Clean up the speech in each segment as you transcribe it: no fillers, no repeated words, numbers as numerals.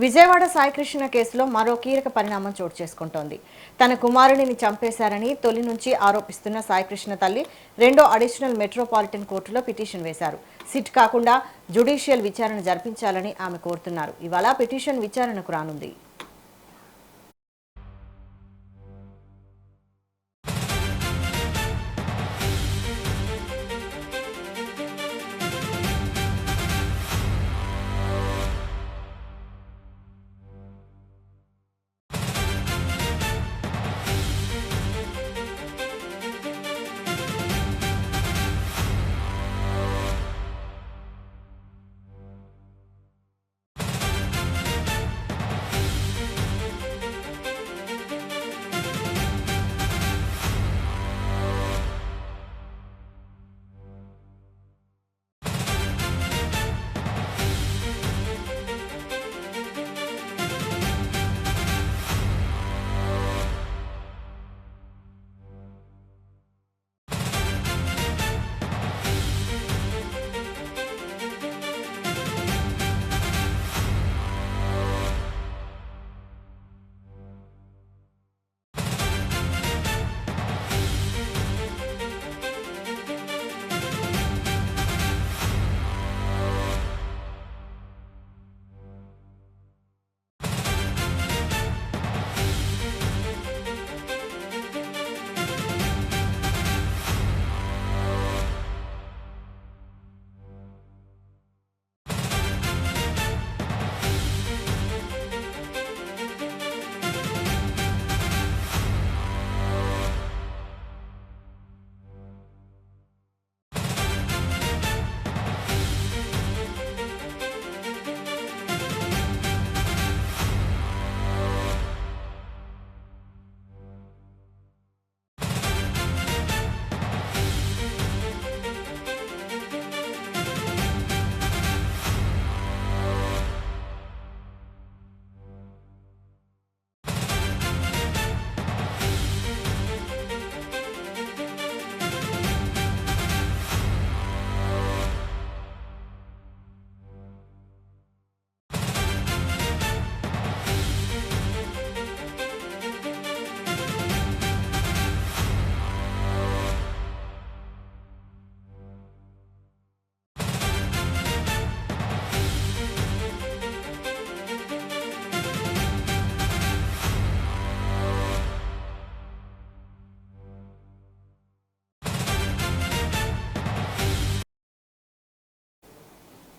విజయవాడ సాయికృష్ణ కేసులో మరో కీలక పరిణామం చోటు చేసుకుంటోంది. తన కుమారుడిని చంపేశారని తొలి నుంచి ఆరోపిస్తున్న సాయికృష్ణ తల్లి రెండో అడిషనల్ మెట్రోపాలిటన్ కోర్టులో పిటిషన్ వేశారు. సిట్ కాకుండా జ్యుడిషియల్ విచారణ జరిపించాలని ఆమె కోరుతున్నారు. ఇవాళ పిటిషన్ విచారణకు రానుంది.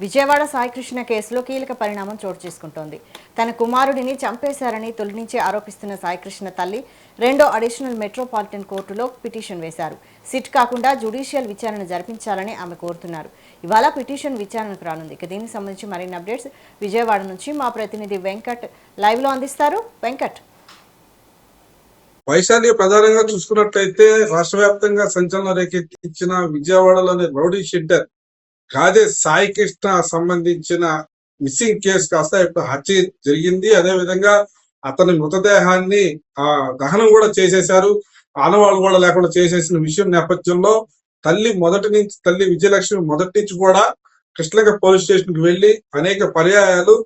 విజయవాడ సాయికృష్ణ కేసులో కీలక పరిణామం చోటు చేసుకుంటోంది. తన కుమారుడిని చంపేశారని తొలి నుంచి ఆరోపిస్తున్న సాయికృష్ణ తల్లి రెండో అడిషనల్ మెట్రోపాలిటన్ కోర్టులో పిటిషన్ వేశారు. సిట్ కాకుండా జ్యుడిషియల్ విచారణ జరిపించాలని ఆమె కోరుతున్నారు. ఇవాళ పిటిషన్ విచారణకు రానుంది. ఇక దీనికి సంబంధించి మరిన్ని అప్డేట్స్ విజయవాడ నుంచి మా ప్రతినిధి వెంకట్ లైవ్ లో అందిస్తారు. వెంకట్, వైశాలి ప్రధానంగా చూసుకున్నట్లయితే రాష్ట్ర వ్యాప్తంగా సంచలనం రేకెత్తించిన విజయవాడలోని రౌడీ షెడ్డర్ కాదే సాయికృష్ణ సంబంధించిన మిస్సింగ్ కేసు కాస్త ఇప్పుడు హత్య జరిగింది. అదే విధంగా అతని మృతదేహాన్ని దహనం కూడా చేసేశారు. ఆనవాళ్ళు కూడా లేకుండా చేసేసిన విషయం నేపథ్యంలో తల్లి విజయలక్ష్మి మొదటి నుంచి కూడా కృష్ణలంక పోలీస్ స్టేషన్ కి వెళ్లి అనేక పర్యాయాలు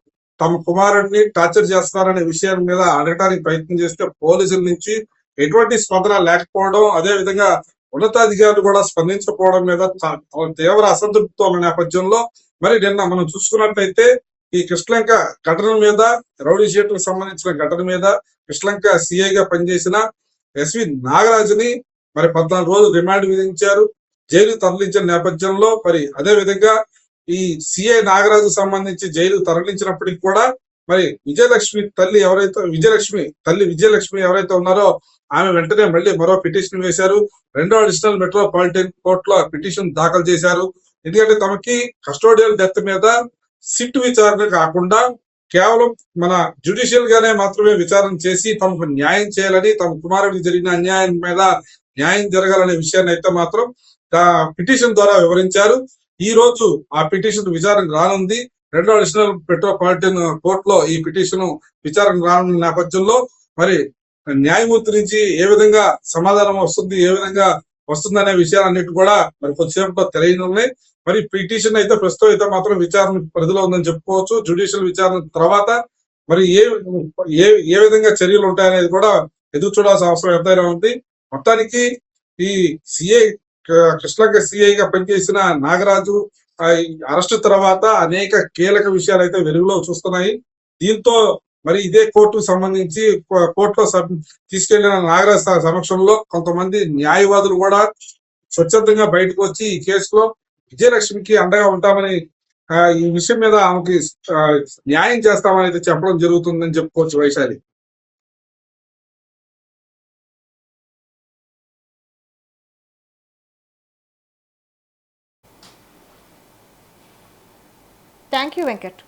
తమ కుమారుడిని టార్చర్ చేస్తున్నారనే విషయం మీద అడగడానికి ప్రయత్నం చేస్తే పోలీసుల నుంచి ఎటువంటి స్పందన లేకపోవడం, అదే విధంగా ఉన్నతాధికారులు కూడా స్పందించకపోవడం మీద తీవ్ర అసంతృప్తితో ఉన్న నేపథ్యంలో మరి నిన్న మనం చూసుకున్నట్లయితే ఈ కృష్ణలంక ఘటన మీద, రౌడీ షీట్లకు సంబంధించిన ఘటన మీద కృష్ణలంక సిఐగా పనిచేసిన ఎస్వి నాగరాజుని మరి 14 రోజులు రిమాండ్ విధించారు. జైలు తరలించిన నేపథ్యంలో మరి అదే విధంగా ఈ సిఐ నాగరాజు సంబంధించి జైలు తరలించినప్పటికీ కూడా మరి విజయలక్ష్మి ఎవరైతే ఉన్నారో ఆమె వెంటనే మళ్ళీ మరో పిటిషన్ వేశారు. రెండో అడిషనల్ మెట్రోపాలిటన్ కోర్టులో పిటిషన్ దాఖలు చేశారు. ఎందుకంటే తమకి కస్టోడియల్ డెత్ మీద సిట్ విచారణ కాకుండా కేవలం మన జ్యుడిషియల్ గానే మాత్రమే విచారణ చేసి తమకు న్యాయం చేయాలని, తమ కుమారుడికి జరిగిన అన్యాయం మీద న్యాయం జరగాలనే విషయాన్ని అయితే మాత్రం పిటిషన్ ద్వారా వివరించారు. ఈ రోజు ఆ పిటిషన్ విచారణ రానుంది. రెండో అడిషనల్ మెట్రోపాలిటన్ కోర్టులో ఈ పిటిషన్ విచారణ రానున్న నేపథ్యంలో మరి న్యాయమూర్తి నుంచి ఏ విధంగా సమాధానం వస్తుంది, ఏ విధంగా వస్తుందనే విషయాలన్నిటి కూడా మరి కొద్దిసేపట్లో తెలియనున్నాయి. మరి పిటిషన్ అయితే ప్రస్తుతం అయితే మాత్రం విచారణ పరిధిలో ఉందని చెప్పుకోవచ్చు. జ్యుడిషియల్ విచారణ తర్వాత మరి ఏ ఏ విధంగా చర్యలు ఉంటాయనేది కూడా ఎదురు చూడాల్సిన అవసరం ఎంతైనా ఉంది. మొత్తానికి ఈ సిఐ కృష్ణకి సిఐగా పనిచేసిన నాగరాజు అరెస్టు తర్వాత అనేక కీలక విషయాలు అయితే వెలుగులో చూస్తున్నాయి. దీంతో మరి ఇదే కోర్టుకు సంబంధించి కోర్టులో తీసుకెళ్లిన నాగరాజ్ సమక్షంలో కొంతమంది న్యాయవాదులు కూడా స్వచ్ఛందంగా బయటకు వచ్చి ఈ కేసులో విజయలక్ష్మికి అండగా ఉంటామని ఈ విషయం మీద ఆమెకి న్యాయం చేస్తామని అయితే చెప్పడం జరుగుతుందని చెప్పుకోవచ్చు వైశాలి. Thank you Venkat.